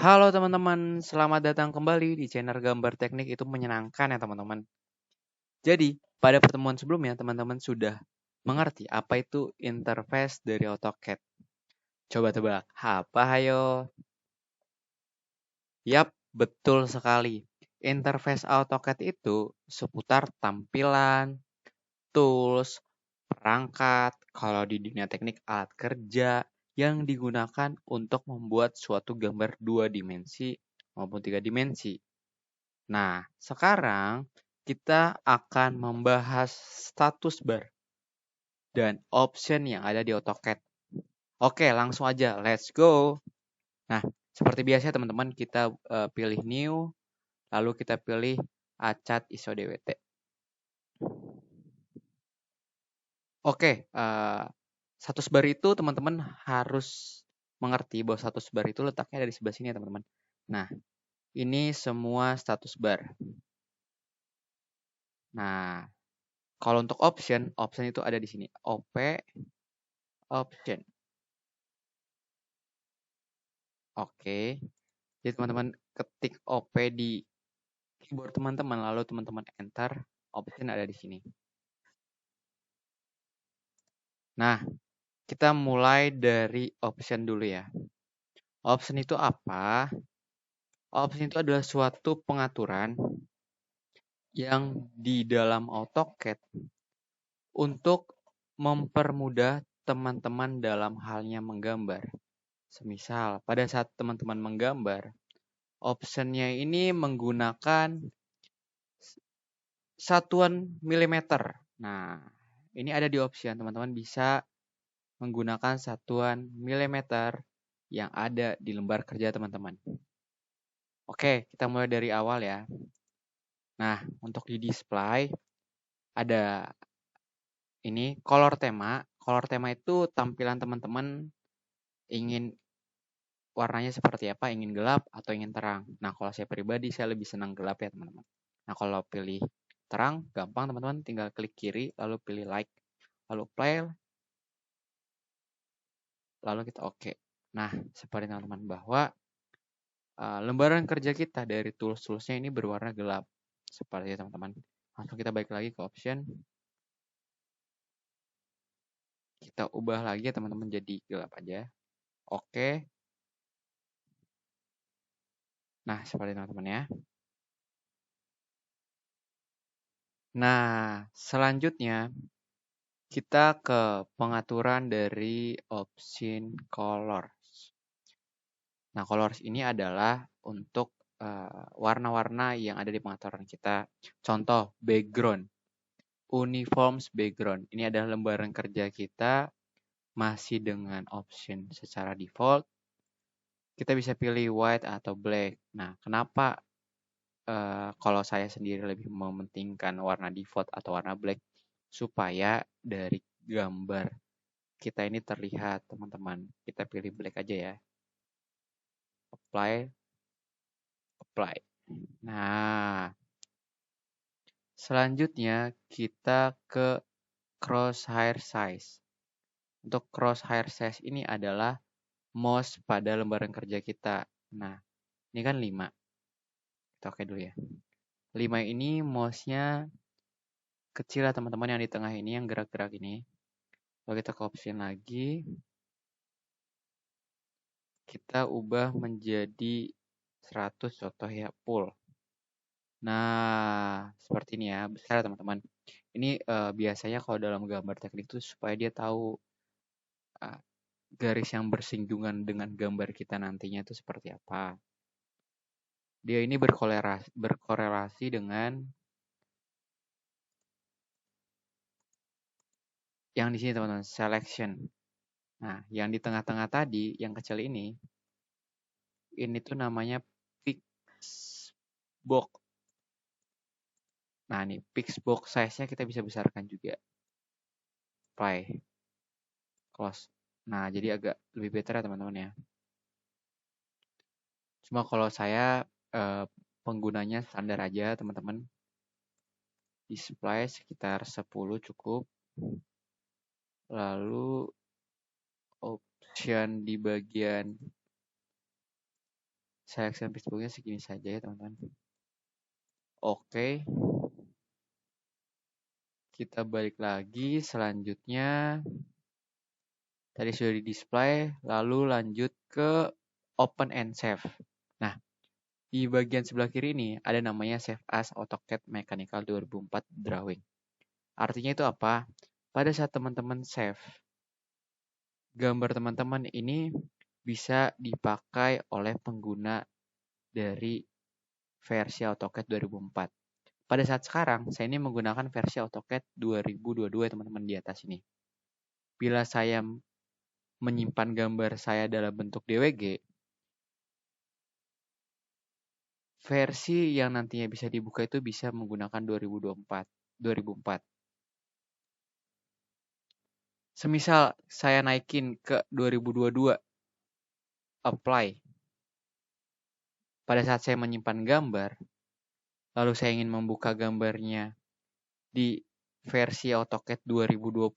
Halo teman-teman, selamat datang kembali di channel Gambar Teknik itu menyenangkan ya teman-teman. Jadi, pada pertemuan sebelumnya teman-teman sudah mengerti apa itu interface dari AutoCAD. Coba tebak, apa hayo? Yap, betul sekali. Interface AutoCAD itu seputar tampilan, tools, perangkat, kalau di dunia teknik alat kerja yang digunakan untuk membuat suatu gambar 2 dimensi maupun 3 dimensi. Nah, sekarang kita akan membahas status bar dan option yang ada di AutoCAD. Oke, langsung aja, let's go. Nah, seperti biasa teman-teman, kita pilih new, lalu kita pilih Acat ISO DWT. Oke, status bar itu teman-teman harus mengerti bahwa status bar itu letaknya ada di sebelah sini ya teman-teman. Nah, ini semua status bar. Nah, kalau untuk option itu ada di sini. OP, option. Oke. Jadi teman-teman ketik OP di keyboard teman-teman, lalu teman-teman enter, option ada di sini. Nah, kita mulai dari option dulu ya. Option itu apa? Option itu adalah suatu pengaturan yang di dalam AutoCAD untuk mempermudah teman-teman dalam halnya menggambar. Semisal, pada saat teman-teman menggambar, optionnya ini menggunakan satuan milimeter. Nah, ini ada di option. Teman-teman bisa menggunakan satuan milimeter yang ada di lembar kerja teman-teman. Oke, kita mulai dari awal ya. Nah, untuk di display ada ini color tema. Color tema itu tampilan teman-teman ingin warnanya seperti apa, ingin gelap atau ingin terang. Nah, kalau saya pribadi saya lebih senang gelap ya teman-teman. Nah, kalau pilih terang, gampang teman-teman, tinggal klik kiri, lalu pilih like, lalu play, lalu kita oke. Nah, seperti teman-teman bahwa lembaran kerja kita dari tools-toolsnya ini berwarna gelap. Seperti teman-teman. Langsung kita balik lagi ke option. Kita ubah lagi ya teman-teman jadi gelap aja. Oke. Nah, seperti teman-teman ya. Nah, selanjutnya kita ke pengaturan dari option colors. Nah, colors ini adalah untuk warna-warna yang ada di pengaturan kita. Contoh, background. Uniforms background. Ini adalah lembaran kerja kita masih dengan option secara default. Kita bisa pilih white atau black. Nah, kenapa kalau saya sendiri lebih mementingkan warna default atau warna black? Supaya dari gambar kita ini terlihat, teman-teman. Kita pilih black aja ya. Apply. Apply. Nah, selanjutnya kita ke crosshair size. Untuk crosshair size ini adalah mouse pada lembaran kerja kita. Nah, ini kan 5. Kita oke dulu ya. 5 ini mouse-nya kecil lah teman-teman, yang di tengah ini, yang gerak-gerak ini. Lalu kita ke option lagi. Kita ubah menjadi 100 contoh ya, full. Nah, seperti ini ya, besar teman-teman. Ini biasanya kalau dalam gambar teknik itu supaya dia tahu garis yang bersinggungan dengan gambar kita nantinya itu seperti apa. Dia ini berkorelasi dengan yang di sini teman-teman, selection. Nah, yang di tengah-tengah tadi, yang kecil ini tuh namanya Pixbox. Nah, nih Pixbox size-nya kita bisa besarkan juga. Play. Close. Nah, jadi agak lebih better ya teman-teman ya. Cuma kalau saya penggunanya standar aja teman-teman. Display sekitar 10 cukup. Lalu option di bagian selection Facebooknya segini saja ya teman-teman. Oke. Kita balik lagi, selanjutnya tadi sudah di display, lalu lanjut ke open and save. Nah, di bagian sebelah kiri ini ada namanya Save as AutoCAD Mechanical 2004 Drawing. Artinya itu apa? Pada saat teman-teman save, gambar teman-teman ini bisa dipakai oleh pengguna dari versi AutoCAD 2004. Pada saat sekarang, saya ini menggunakan versi AutoCAD 2022 teman-teman di atas ini. Bila saya menyimpan gambar saya dalam bentuk DWG, versi yang nantinya bisa dibuka itu bisa menggunakan 2004. Semisal saya naikin ke 2022, apply. Pada saat saya menyimpan gambar, lalu saya ingin membuka gambarnya di versi AutoCAD 2020,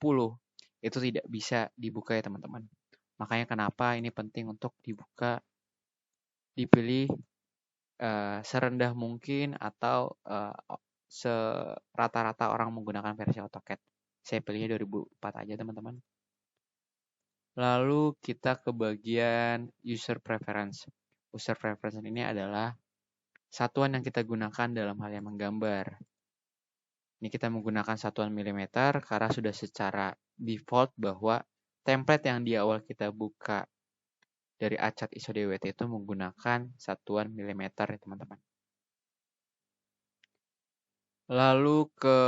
itu tidak bisa dibuka ya teman-teman. Makanya kenapa ini penting untuk dibuka, dipilih serendah mungkin atau serata-rata orang menggunakan versi AutoCAD. Saya pilihnya 2004 aja teman-teman. Lalu kita ke bagian user preference. User preference ini adalah satuan yang kita gunakan dalam hal yang menggambar. Ini kita menggunakan satuan milimeter karena sudah secara default bahwa template yang di awal kita buka dari Acat ISO DWT itu menggunakan satuan milimeter ya teman-teman. Lalu ke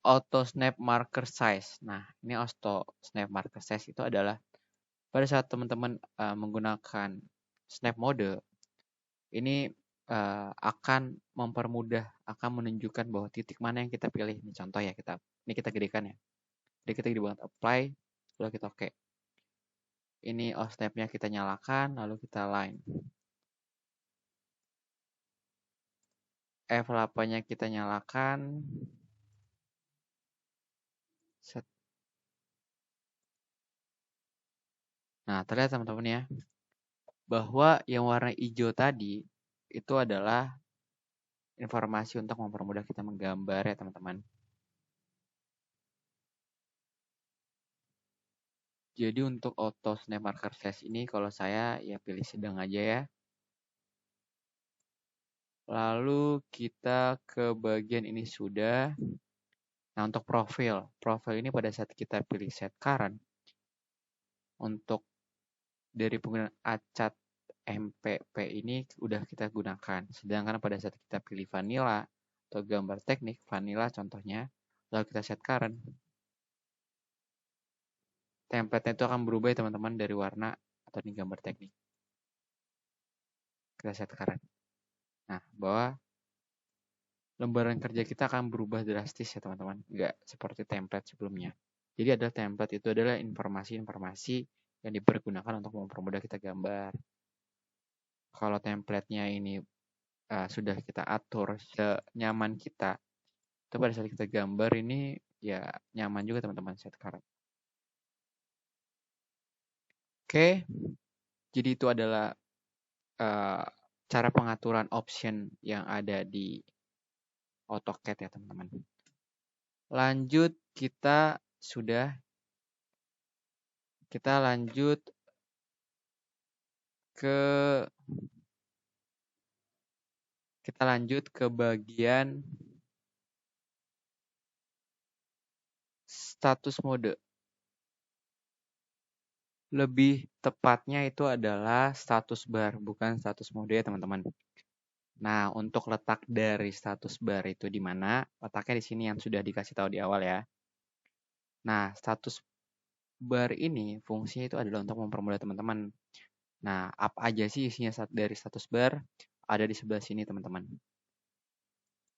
auto snap marker size. Nah, ini auto snap marker size itu adalah pada saat teman-teman menggunakan snap mode, ini akan mempermudah, akan menunjukkan bahwa titik mana yang kita pilih. Ini contoh ya, ini kita gedekan ya. Jadi kita gede banget, apply, lalu kita oke. Ini auto snap-nya kita nyalakan, lalu kita line. F8-nya kita nyalakan. Set. Nah, terlihat teman-teman ya, bahwa yang warna hijau tadi itu adalah informasi untuk mempermudah kita menggambar ya teman-teman. Jadi untuk auto snap marker size ini kalau saya ya pilih sedang aja ya. Lalu kita ke bagian ini sudah. Nah untuk profil ini pada saat kita pilih set current, untuk dari penggunaan Acat MPP ini udah kita gunakan. Sedangkan pada saat kita pilih vanilla atau gambar teknik, vanilla contohnya, lalu kita set current, template-nya itu akan berubah ya teman-teman dari warna atau ini gambar teknik. Kita set current. Nah, bahwa lembaran kerja kita akan berubah drastis ya teman-teman. Nggak seperti template sebelumnya. Jadi adalah template itu adalah informasi-informasi yang dipergunakan untuk mempermudah kita gambar. Kalau template-nya ini sudah kita atur senyaman kita, itu pada saat kita gambar ini ya nyaman juga teman-teman set current. Oke, jadi itu adalah cara pengaturan option yang ada di AutoCAD ya teman-teman. Lanjut kita lanjut ke bagian status mode. Lebih tepatnya itu adalah status bar, bukan status mode ya teman-teman. Nah, untuk letak dari status bar itu di mana? Letaknya di sini yang sudah dikasih tahu di awal ya. Nah, status bar ini fungsinya itu adalah untuk mempermudah teman-teman. Nah, apa aja sih isinya dari status bar? Ada di sebelah sini teman-teman.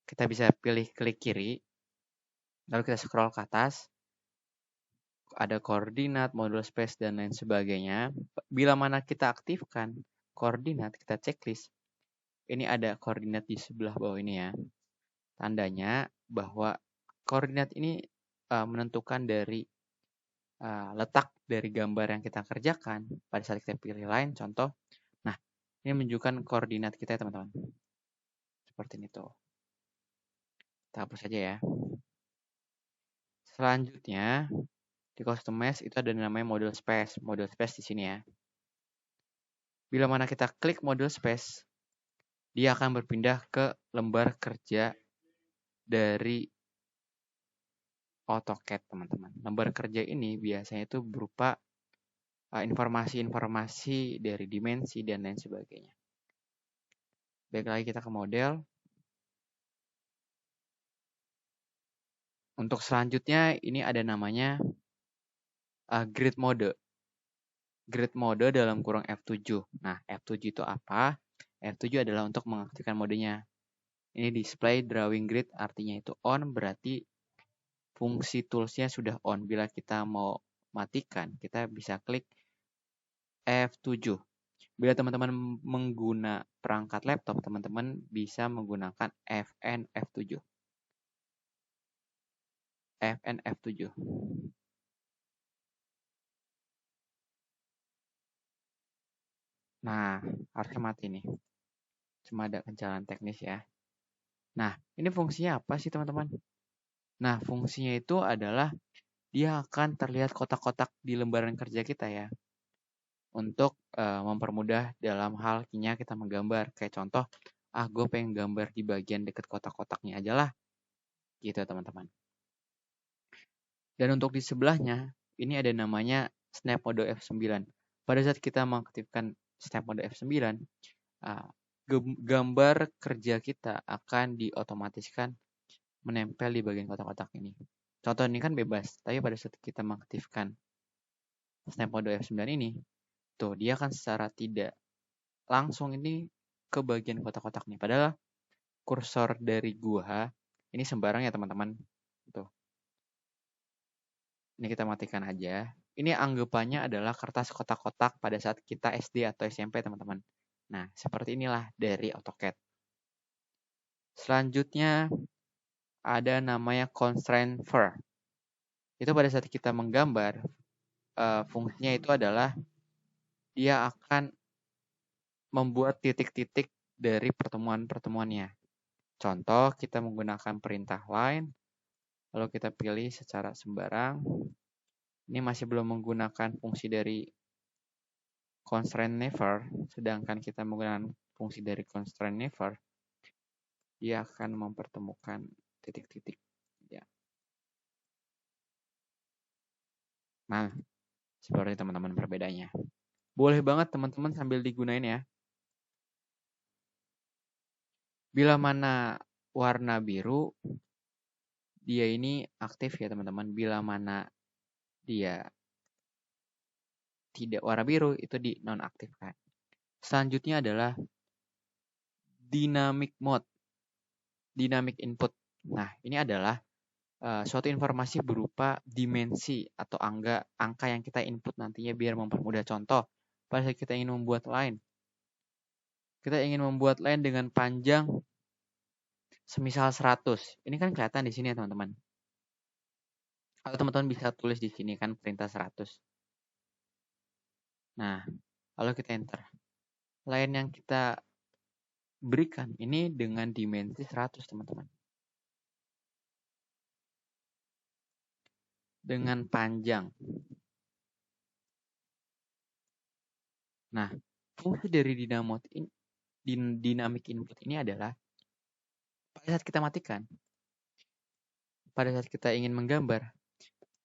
Kita bisa pilih klik kiri, lalu kita scroll ke atas. Ada koordinat, modul space, dan lain sebagainya. Bila mana kita aktifkan koordinat, kita checklist. Ini ada koordinat di sebelah bawah ini ya. Tandanya bahwa koordinat ini menentukan dari letak dari gambar yang kita kerjakan pada saat kita pilih line, contoh. Nah, Ini menunjukkan koordinat kita ya teman-teman. Seperti ini tuh. Kita hapus saja ya. Selanjutnya di customize itu ada namanya model space. Model space di sini ya. Bila mana kita klik model space, dia akan berpindah ke lembar kerja dari AutoCAD teman-teman. Lembar kerja ini biasanya itu berupa informasi-informasi dari dimensi dan lain sebagainya. Baik lagi kita ke model. Untuk selanjutnya ini ada namanya grid mode. Grid mode dalam kurung F7. Nah, F7 itu apa? F7 adalah untuk mengaktifkan modenya. Ini display drawing grid artinya itu on, berarti fungsi toolsnya sudah on. Bila kita mau matikan, kita bisa klik F7. Bila teman-teman mengguna perangkat laptop, teman-teman bisa menggunakan Fn F7. Fn F7. Nah, harusnya mati nih. Cuma ada kendala teknis ya. Nah, ini fungsinya apa sih teman-teman? Nah, fungsinya itu adalah dia akan terlihat kotak-kotak di lembaran kerja kita ya. Untuk mempermudah dalam hal kita menggambar. Kayak contoh, gue pengen gambar di bagian dekat kotak-kotaknya aja lah. Gitu teman-teman. Dan untuk di sebelahnya, ini ada namanya Snap Mode F9. Pada saat kita mengaktifkan Snap Mode F9, gambar kerja kita akan diotomatiskan menempel di bagian kotak-kotak ini. Contoh ini kan bebas, tapi pada saat kita mengaktifkan Snap Mode F9 ini, tuh dia akan secara tidak langsung ini ke bagian kotak-kotak nih. Padahal kursor dari gua ini sembarang ya teman-teman. Tuh. Ini kita matikan aja. Ini anggapannya adalah kertas kotak-kotak pada saat kita SD atau SMP teman-teman. Nah, seperti inilah dari AutoCAD. Selanjutnya ada namanya constraint ver. Itu pada saat kita menggambar, fungsinya itu adalah dia akan membuat titik-titik dari pertemuan-pertemuannya. Contoh, kita menggunakan perintah line, lalu kita pilih secara sembarang. Ini masih belum menggunakan fungsi dari constraint never, sedangkan kita menggunakan fungsi dari constraint never, dia akan mempertemukan titik-titik. Ya. Nah, seperti teman-teman perbedaannya. Boleh banget teman-teman sambil digunain ya. Bila mana warna biru, dia ini aktif ya teman-teman. Bila mana dia tidak warna biru, itu di nonaktifkan. Selanjutnya adalah dynamic mode, dynamic input. Nah, ini adalah suatu informasi berupa dimensi atau angka yang kita input nantinya biar mempermudah. Contoh, pada saat kita ingin membuat line. Kita ingin membuat line dengan panjang semisal 100. Ini kan kelihatan di sini ya teman-teman. Atau teman-teman bisa tulis di sini kan perintah 100. Nah, lalu kita enter. Line yang kita berikan ini dengan dimensi 100 teman-teman. Dengan panjang. Nah, fungsi dari dynamic input ini adalah pada saat kita matikan, pada saat kita ingin menggambar,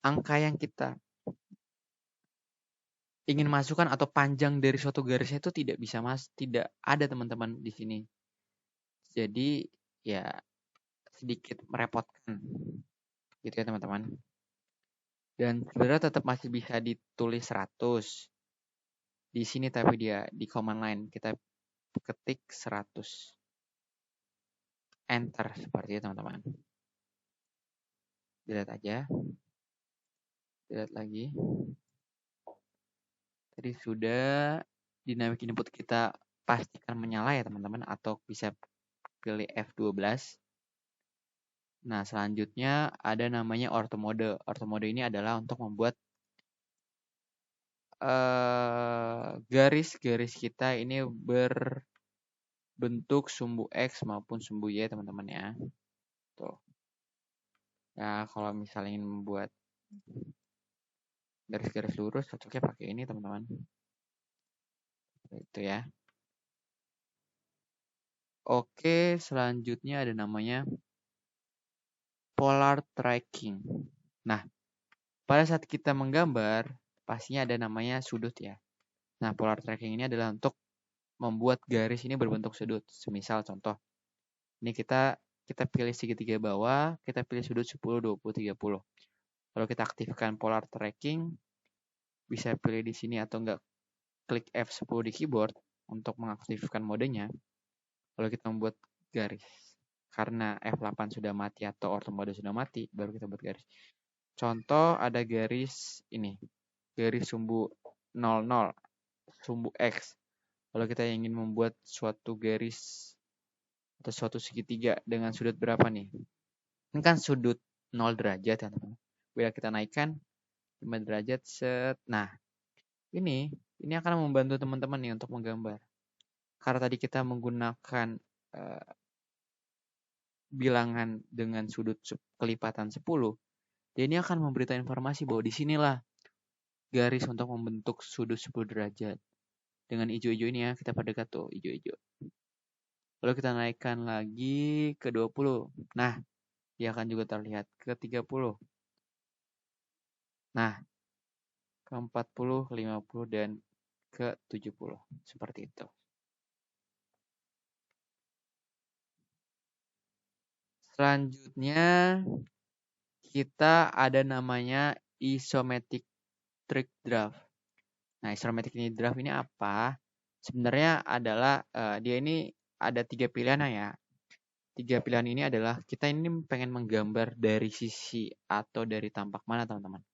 angka yang kita ingin masukkan atau panjang dari suatu garisnya itu tidak ada teman-teman di sini. Jadi ya sedikit merepotkan gitu ya teman-teman. Dan sebenarnya tetap masih bisa ditulis 100 di sini, tapi dia di command line kita ketik 100, enter seperti itu teman-teman. Delete aja, delete lagi. Tadi sudah dynamic input kita pastikan menyala ya teman-teman, atau bisa pilih F12. Nah, selanjutnya ada namanya ortho mode. Ortho mode ini adalah untuk membuat garis-garis kita ini berbentuk sumbu X maupun sumbu Y, teman-teman ya. Tuh. Ya, kalau misalnya ingin membuat garis-garis lurus, cocoknya pakai ini, teman-teman. Itu ya. Oke, selanjutnya ada namanya polar tracking. Nah, pada saat kita menggambar, pastinya ada namanya sudut ya. Nah, polar tracking ini adalah untuk membuat garis ini berbentuk sudut. Semisal contoh, ini kita pilih segitiga bawah, kita pilih sudut 10, 20, 30. Kalau kita aktifkan polar tracking, bisa pilih di sini atau enggak klik F10 di keyboard untuk mengaktifkan modenya. Kalau kita membuat garis, karena F8 sudah mati atau auto mode sudah mati, baru kita buat garis. Contoh ada garis ini, garis sumbu 00, sumbu X. Kalau kita ingin membuat suatu garis atau suatu segitiga dengan sudut berapa nih? Ini kan sudut 0 derajat ya teman-teman. Bila kita naikkan 5 derajat set. Nah, ini akan membantu teman-teman nih untuk menggambar. Karena tadi kita menggunakan bilangan dengan sudut kelipatan 10, dia ini akan memberitahu informasi bahwa di sinilah garis untuk membentuk sudut 10 derajat. Dengan hijau-hijau ini ya, kita perdekat tuh hijau-hijau. Lalu kita naikkan lagi ke 20. Nah, dia akan juga terlihat ke 30. Nah, ke 40, 50, dan ke 70. Seperti itu. Selanjutnya, kita ada namanya isometric draft. Nah, isometric draft ini apa? Sebenarnya adalah dia ini ada 3 pilihan ya. 3 pilihan ini adalah kita ini pengen menggambar dari sisi atau dari tampak mana, teman-teman.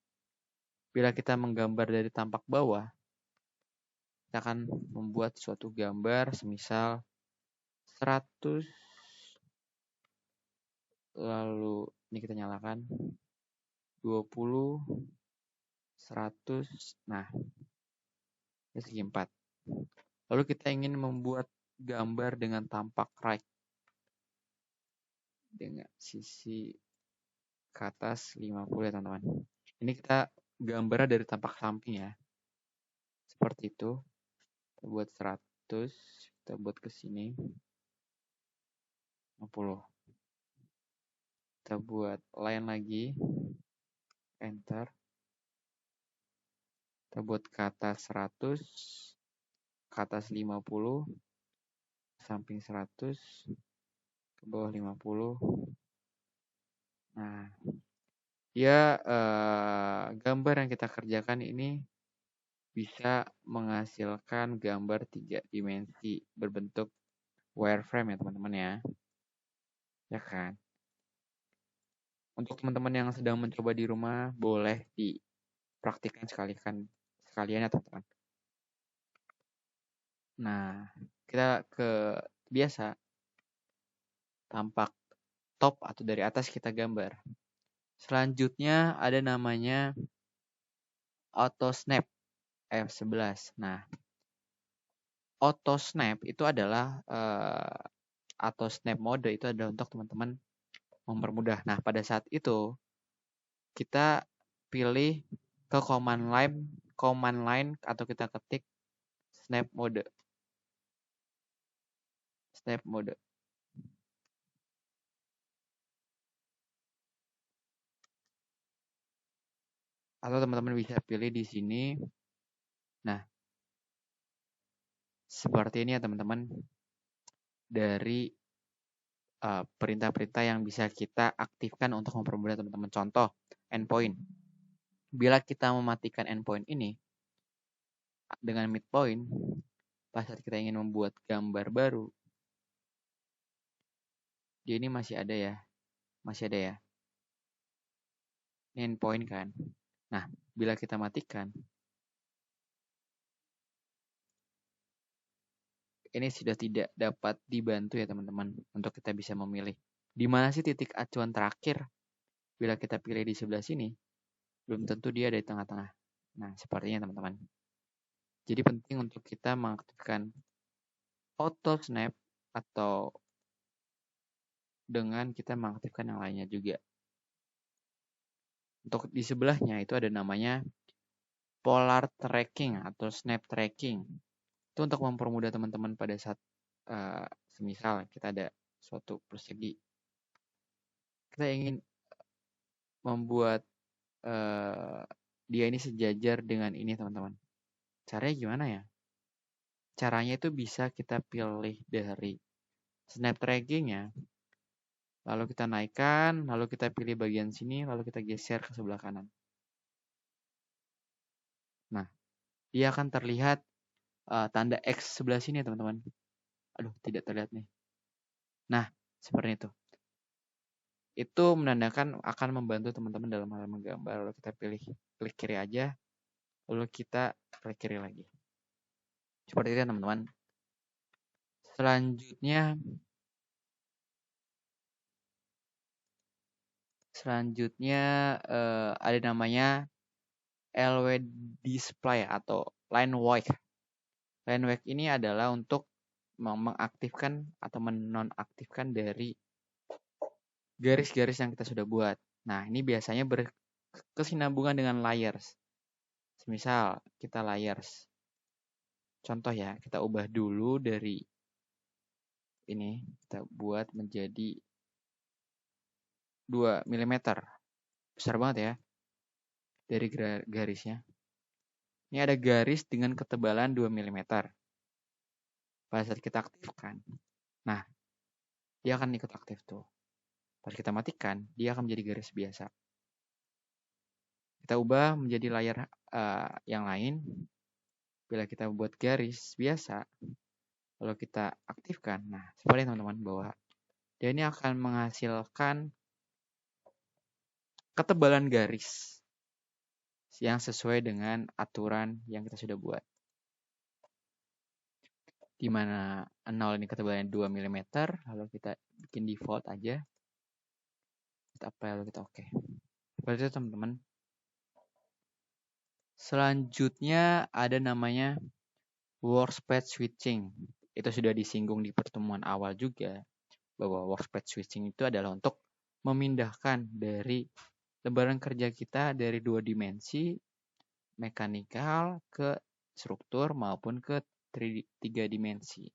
Bila kita menggambar dari tampak bawah, kita akan membuat suatu gambar semisal 100, lalu ini kita nyalakan 20, 100, nah ini segi 4. Lalu kita ingin membuat gambar dengan tampak right, dengan sisi ke atas 50 ya teman-teman. Ini kita gambarnya dari tampak samping ya. Seperti itu. Kita buat 100, kita buat ke sini 50. Kita buat line lagi. Enter. Kita buat ke atas 100, ke atas 50, samping 100, ke bawah 50. Nah, ya gambar yang kita kerjakan ini bisa menghasilkan gambar 3 dimensi berbentuk wireframe ya teman-teman ya. Ya kan? Untuk teman-teman yang sedang mencoba di rumah, boleh dipraktikkan sekalian ya teman-teman. Nah, kita ke biasa tampak top atau dari atas kita gambar. Selanjutnya ada namanya auto snap F11. Nah, auto snap itu adalah atau snap mode itu adalah untuk teman-teman mempermudah. Nah, pada saat itu kita pilih ke command line atau kita ketik snap mode. Snap mode. Atau teman-teman bisa pilih di sini. Nah, seperti ini ya teman-teman. Dari perintah-perintah yang bisa kita aktifkan untuk mempermudah teman-teman. Contoh, endpoint. Bila kita mematikan endpoint ini dengan midpoint, pas saat kita ingin membuat gambar baru, dia ini masih ada ya. Masih ada ya. Ini endpoint kan. Nah, bila kita matikan, ini sudah tidak dapat dibantu ya teman-teman untuk kita bisa memilih. Di mana sih titik acuan terakhir? Bila kita pilih di sebelah sini, belum tentu dia ada di tengah-tengah. Nah, sepertinya teman-teman. Jadi penting untuk kita mengaktifkan auto snap atau dengan kita mengaktifkan yang lainnya juga. Untuk di sebelahnya itu ada namanya polar tracking atau snap tracking. Itu untuk mempermudah teman-teman pada saat semisal kita ada suatu persegi. Kita ingin membuat dia ini sejajar dengan ini teman-teman. Caranya gimana ya? Caranya itu bisa kita pilih dari snap tracking-nya. Lalu kita naikkan, lalu kita pilih bagian sini, lalu kita geser ke sebelah kanan. Nah, dia akan terlihat tanda X sebelah sini teman-teman. Aduh, tidak terlihat nih. Nah, seperti itu. Itu menandakan akan membantu teman-teman dalam hal menggambar. Lalu kita pilih klik kiri aja, lalu kita klik kiri lagi. Seperti itu teman-teman. Selanjutnya ada namanya LW display atau line wake. Line wake ini adalah untuk mengaktifkan atau menonaktifkan dari garis-garis yang kita sudah buat. Nah, ini biasanya berkesinambungan dengan layers. Misal kita layers. Contoh ya, kita ubah dulu dari ini, kita buat menjadi 2 mm. Besar banget ya dari garisnya. Ini ada garis dengan ketebalan 2 mm. Pada saat kita aktifkan, nah, dia akan ikut aktif tuh. Pas kita matikan, dia akan menjadi garis biasa. Kita ubah menjadi layar yang lain. Bila kita buat garis biasa, lalu kita aktifkan. Nah, seperti teman-teman bahwa dia ini akan menghasilkan ketebalan garis yang sesuai dengan aturan yang kita sudah buat. Di mana 0 ini ketebalannya 2 mm, lalu kita bikin default aja. Kita apply, lalu kita oke. Seperti itu teman-teman. Selanjutnya ada namanya workspace switching. Itu sudah disinggung di pertemuan awal juga, bahwa workspace switching itu adalah untuk memindahkan dari lembaran kerja kita dari 2 dimensi mekanikal ke struktur maupun ke 3 dimensi.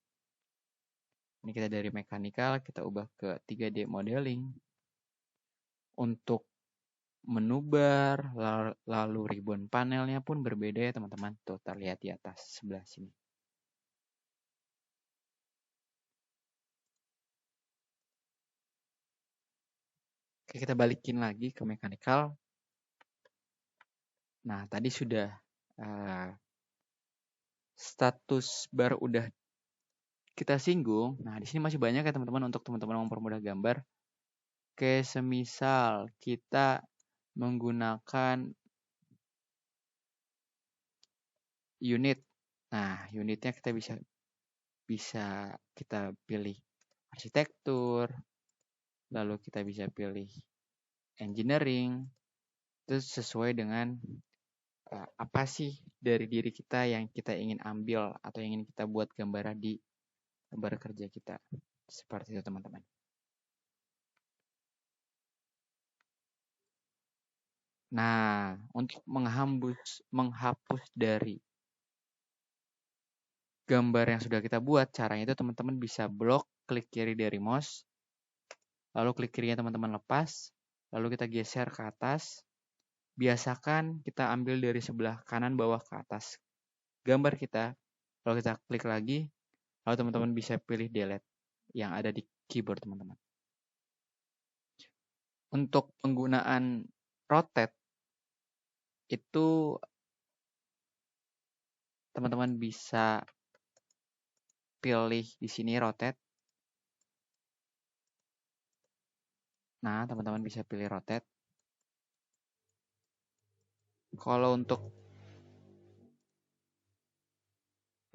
Ini kita dari mekanikal kita ubah ke 3D modeling. Untuk menu bar lalu ribbon panelnya pun berbeda ya teman-teman. Tuh terlihat di atas sebelah sini. Oke, kita balikin lagi ke mekanikal. Nah, tadi sudah status bar udah kita singgung. Nah, di sini masih banyak ya teman-teman untuk teman-teman mempermudah gambar. Oke, semisal kita menggunakan unit. Nah, unitnya kita bisa kita pilih arsitektur, lalu kita bisa pilih engineering. Itu sesuai dengan apa sih dari diri kita yang kita ingin ambil atau yang ingin kita buat gambaran di lembar kerja kita. Seperti itu teman-teman. Nah, untuk menghapus dari gambar yang sudah kita buat, caranya itu teman-teman bisa blok, klik kiri dari mouse, lalu klik kirinya teman-teman lepas, lalu kita geser ke atas. Biasakan kita ambil dari sebelah kanan bawah ke atas gambar kita, lalu kita klik lagi, lalu teman-teman bisa pilih delete yang ada di keyboard teman-teman. Untuk penggunaan rotate, itu teman-teman bisa pilih di sini rotate. Nah, teman-teman bisa pilih rotate. Kalau untuk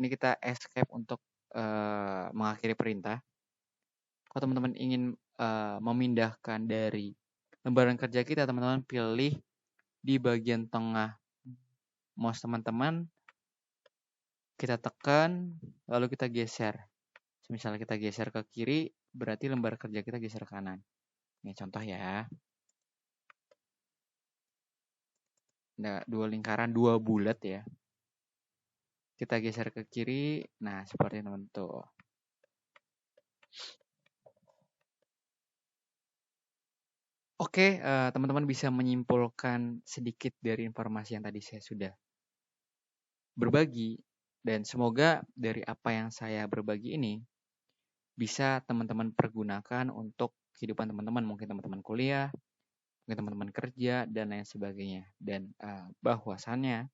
ini kita escape untuk mengakhiri perintah. Kalau teman-teman ingin memindahkan dari lembaran kerja kita, teman-teman pilih di bagian tengah mouse teman-teman, Kita tekan, lalu kita geser. Misalnya kita geser ke kiri, berarti lembar kerja kita geser ke kanan. Ini contoh ya. Nah, 2 lingkaran, 2 bulat ya. Kita geser ke kiri, nah seperti teman tuh. Oke, teman-teman bisa menyimpulkan sedikit dari informasi yang tadi saya sudah berbagi. Dan semoga dari apa yang saya berbagi ini bisa teman-teman pergunakan untuk kehidupan teman-teman. Mungkin teman-teman kuliah, mungkin teman-teman kerja, dan lain sebagainya. Dan bahwasannya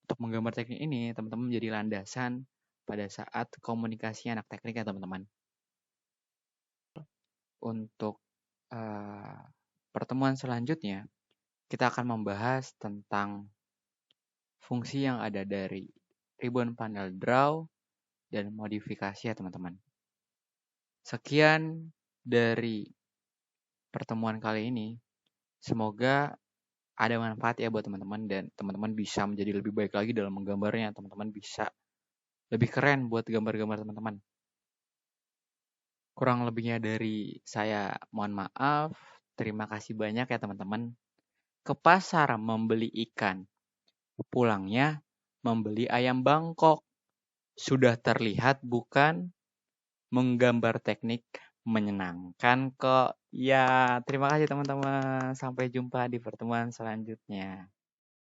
untuk menggambar teknik ini, teman-teman menjadi landasan pada saat komunikasi anak teknik ya teman-teman. Untuk pertemuan selanjutnya, kita akan membahas tentang fungsi yang ada dari ribbon panel draw dan modifikasi ya teman-teman. Sekian dari pertemuan kali ini. Semoga ada manfaat ya buat teman-teman dan teman-teman bisa menjadi lebih baik lagi dalam menggambarnya. Teman-teman bisa lebih keren buat gambar-gambar teman-teman. Kurang lebihnya dari saya mohon maaf. Terima kasih banyak ya teman-teman. Ke pasar membeli ikan. Pulangnya membeli ayam Bangkok. Sudah terlihat bukan? Menggambar teknik menyenangkan kok. Ya, terima kasih teman-teman. Sampai jumpa di pertemuan selanjutnya.